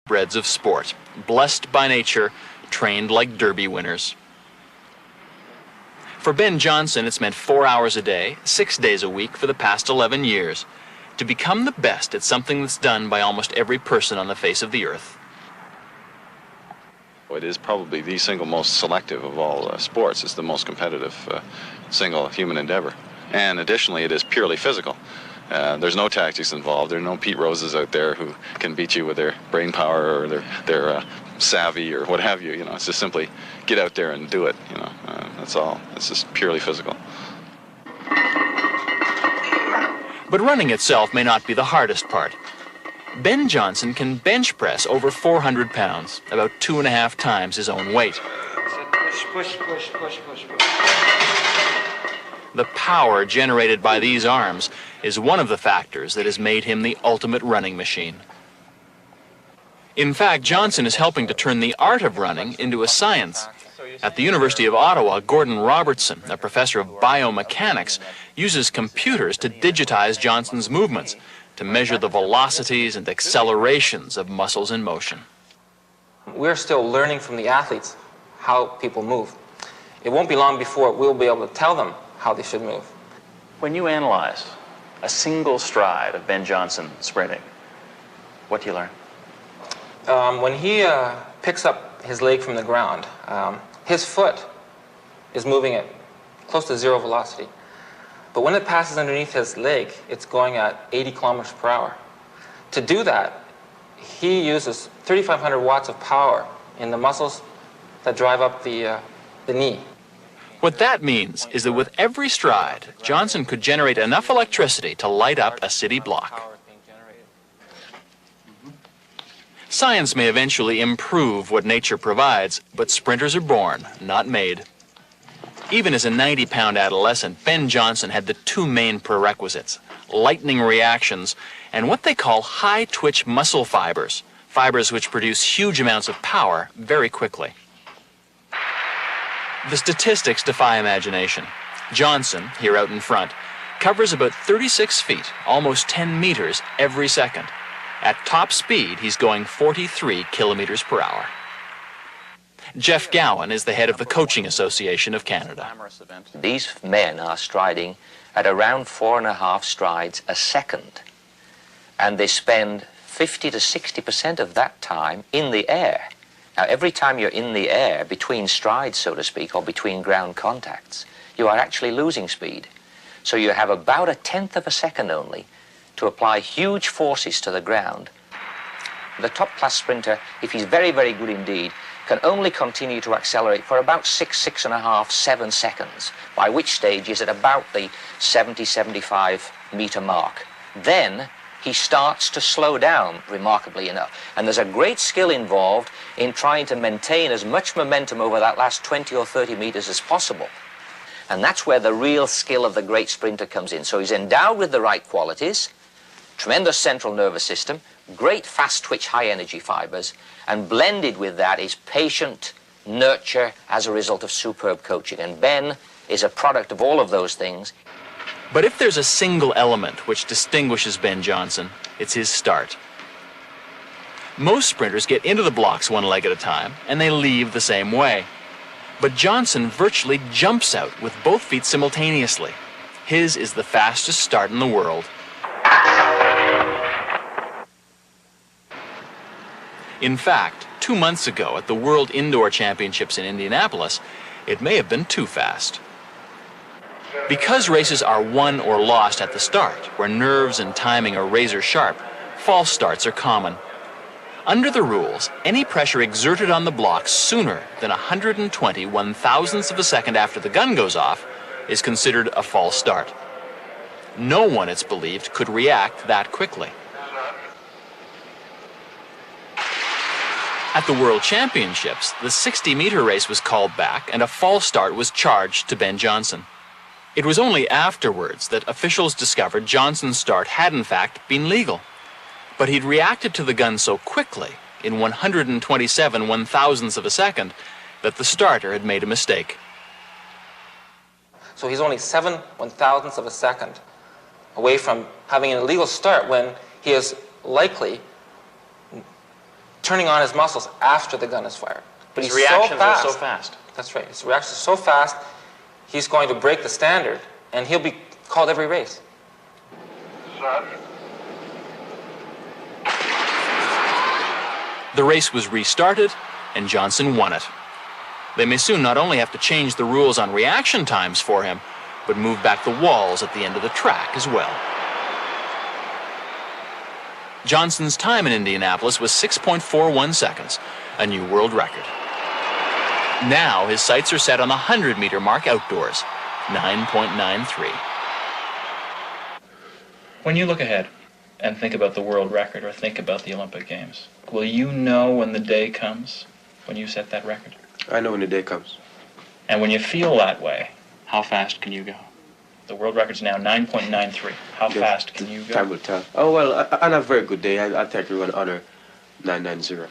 breds of sport, blessed by nature, trained like Derby winners. For Ben Johnson, it's meant 4 hours a day, 6 days a week for the past 11 years, to become the best at something that's done by almost every person on the face of the earth. It is probably the single most selective of all sports. It's the most competitive single human endeavor. And additionally, it is purely physical. There's no tactics involved. There are no Pete Roses out there who can beat you with their brain power or their savvy or what have you. You know, it's just simply get out there and do it. You know, that's all. It's just purely physical. But running itself may not be the hardest part. Ben Johnson can bench press over 400 pounds, about 2.5 times his own weight. Push, push, push, push, push. The power generated by these arms is one of the factors that has made him the ultimate running machine. In fact, Johnson is helping to turn the art of running into a science. At the University of Ottawa, Gordon Robertson, a professor of biomechanics, uses computers to digitize Johnson's movements, to measure the velocities and accelerations of muscles in motion. We're still learning from the athletes how people move. It won't be long before we'll be able to tell them how they should move. When you analyze a single stride of Ben Johnson sprinting, what do you learn? When he picks up his leg from the ground, his foot is moving at close to zero velocity. But when it passes underneath his leg, it's going at 80 kilometers per hour. To do that, he uses 3,500 watts of power in the muscles that drive up the knee. What that means is that with every stride, Johnson could generate enough electricity to light up a city block. Science may eventually improve what nature provides, but sprinters are born, not made. Even as a 90-pound adolescent, Ben Johnson had the two main prerequisites: lightning reactions and what they call high-twitch muscle fibers, fibers which produce huge amounts of power very quickly. The statistics defy imagination. Johnson, here out in front, covers about 36 feet, almost 10 meters, every second. At top speed, he's going 43 kilometers per hour. Jeff Gowan is the head of the Coaching Association of Canada. These men are striding at around 4.5 strides a second, and they spend 50 to 60% of that time in the air. Now, every time you're in the air, between strides, so to speak, or between ground contacts, you are actually losing speed. So you have about 1/10 of a second only to apply huge forces to the ground. The top-class sprinter, if he's very, very good indeed, can only continue to accelerate for about 6.5, 7 seconds, by which stage he's at about the 70, 75 meter mark. Then he starts to slow down, remarkably enough. And there's a great skill involved in trying to maintain as much momentum over that last 20 or 30 meters as possible. And that's where the real skill of the great sprinter comes in. So he's endowed with the right qualities, tremendous central nervous system, great fast twitch high energy fibers, and blended with that is patient nurture as a result of superb coaching. And Ben is a product of all of those things. But if there's a single element which distinguishes Ben Johnson, it's his start. Most sprinters get into the blocks one leg at a time, and they leave the same way. But Johnson virtually jumps out with both feet simultaneously. His is the fastest start in the world. In fact, 2 months ago at the World Indoor Championships in Indianapolis, it may have been too fast. Because races are won or lost at the start, where nerves and timing are razor sharp, false starts are common. Under the rules, any pressure exerted on the block sooner than 120 one-thousandths of a second after the gun goes off is considered a false start. No one, it's believed, could react that quickly. At the World Championships, the 60-meter race was called back and a false start was charged to Ben Johnson. It was only afterwards that officials discovered Johnson's start had in fact been legal. But he'd reacted to the gun so quickly, in 127 one-thousandths of a second, that the starter had made a mistake. So he's only 7 one-thousandths of a second away from having an illegal start when he is likely turning on his muscles after the gun is fired. But His he's reactions are so fast. fast. That's right. His reactions are so fast, he's going to break the standard, and he'll be called every race. The race was restarted, and Johnson won it. They may soon not only have to change the rules on reaction times for him, but move back the walls at the end of the track as well. Johnson's time in Indianapolis was 6.41 seconds, a new world record. Now his sights are set on the 100-meter mark outdoors, 9.93. When you look ahead and think about the world record or think about the Olympic Games, will you know when the day comes when you set that record? I know when the day comes. And when you feel that way, how fast can you go? The world record's now 9.93. How fast can you go? Time will tell. Oh, well, on a very good day, I'll take you an honor 990.